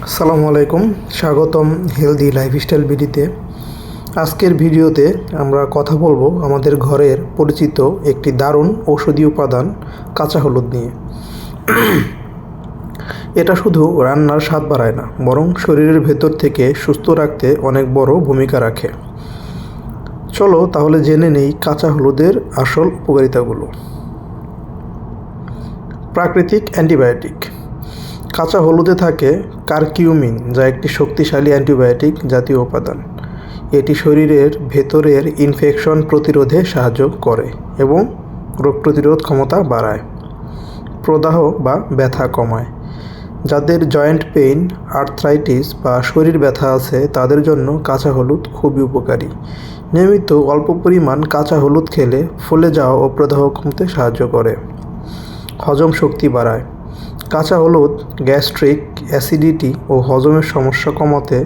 আসসালামু আলাইকুম, স্বাগতম হেলদি লাইফস্টাইল বিডিতে। আজকের ভিডিওতে আমরা কথা বলবো আমাদের ঘরের পরিচিত একটি দারুণ ঔষধি উপাদান কাঁচা হলুদ নিয়ে। এটা শুধু রান্নার স্বাদ বাড়ায় না, বরং শরীরের ভেতর থেকে সুস্থ রাখতে অনেক বড় ভূমিকা রাখে। চলো তাহলে জেনে নেই কাঁচা হলুদের আসল উপকারিতাগুলো। প্রাকৃতিক অ্যান্টিবায়োটিক। কাঁচা হলুদে থাকে কারকিউমিন, যা একটি শক্তিশালী অ্যান্টিবায়োটিক জাতীয় উপাদান। এটি শরীরের ভেতরের ইনফেকশন প্রতিরোধে সাহায্য করে এবং রোগ প্রতিরোধ ক্ষমতা বাড়ায়। প্রদাহ বা ব্যথা কমায়। যাদের জয়েন্ট পেইন, আর্থ্রাইটিস বা শরীর ব্যথা আছে তাদের জন্য কাঁচা হলুদ খুবই উপকারী। নিয়মিত অল্প পরিমাণ কাঁচা হলুদ খেলে ফুলে যাওয়া ও প্রদাহ কমতে সাহায্য করে। হজম শক্তি বাড়ায়। কাঁচা হলুদ গ্যাস্ট্রিক অ্যাসিডিটি ও হজমের সমস্যা কমাতে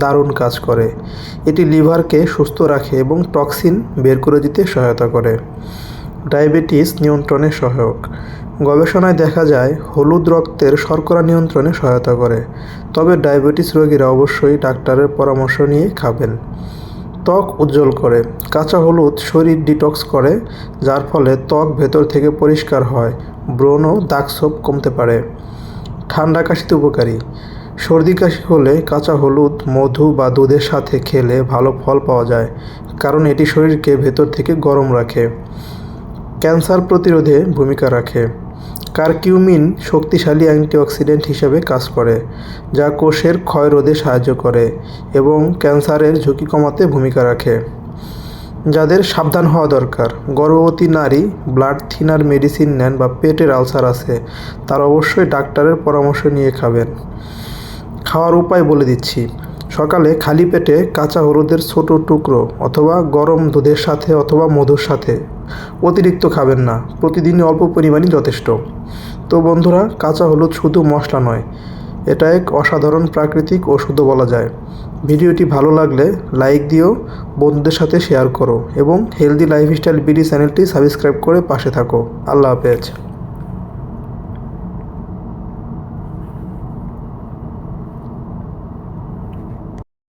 দারুণ কাজ করে। এটি লিভারকে সুস্থ রাখে এবং টক্সিন বের করে দিতে সহায়তা করে। ডায়াবেটিস নিয়ন্ত্রণে সহায়ক। গবেষণায় দেখা যায় হলুদ রক্তের শর্করা নিয়ন্ত্রণে সহায়তা করে, তবে ডায়াবেটিস রোগীরা অবশ্যই ডাক্তারের পরামর্শ নিয়ে খাবেন। ত্বক উজ্জ্বল করে। কাঁচা হলুদ শরীর ডিটক্স করে, যার ফলে ত্বক ভেতর থেকে পরিষ্কার হয়, ব্রণ ও দাগছোপ কমতে পারে। ঠান্ডা কাশিতে উপকারী। সর্দি কাশি হলে কাঁচা হলুদ মধু বা দুধের সাথে খেলে ভালো ফল পাওয়া যায়, কারণ এটি শরীরকে ভেতর থেকে গরম রাখে। ক্যান্সার প্রতিরোধে ভূমিকা রাখে। কারকিউমিন শক্তিশালী অ্যান্টিঅক্সিডেন্ট হিসেবে কাজ করে, যা কোষের ক্ষয় রোধে সাহায্য করে এবং ক্যান্সারের ঝুঁকি কমাতে ভূমিকা রাখে। যাদের সাবধান হওয়া দরকার, গর্ভবতী নারী, ব্লাড থিনার মেডিসিন নেন বা পেটের আলসার আছে, তারা অবশ্যই ডাক্তারের পরামর্শ নিয়ে খাবেন। খাওয়ার উপায় বলে দিচ্ছি। সকালে খালি পেটে কাঁচা হলুদের ছোট টুকরো অথবা গরম দুধের সাথে অথবা মধুর সাথে। অতিরিক্ত খাবেন না, প্রতিদিনই অল্প পরিমাণই যথেষ্ট। তো বন্ধুরা, কাঁচা হলুদ শুধু মশলা নয়, এটা এক অসাধারণ প্রাকৃতিক ওষুধও বলা যায়। ভিডিওটি ভালো লাগলে লাইক দিও, বন্ধুদের সাথে শেয়ার করো এবং হেলদি লাইফস্টাইল বিডি চ্যানেলটি সাবস্ক্রাইব করে পাশে থাকো। আল্লাহ হাফেজ।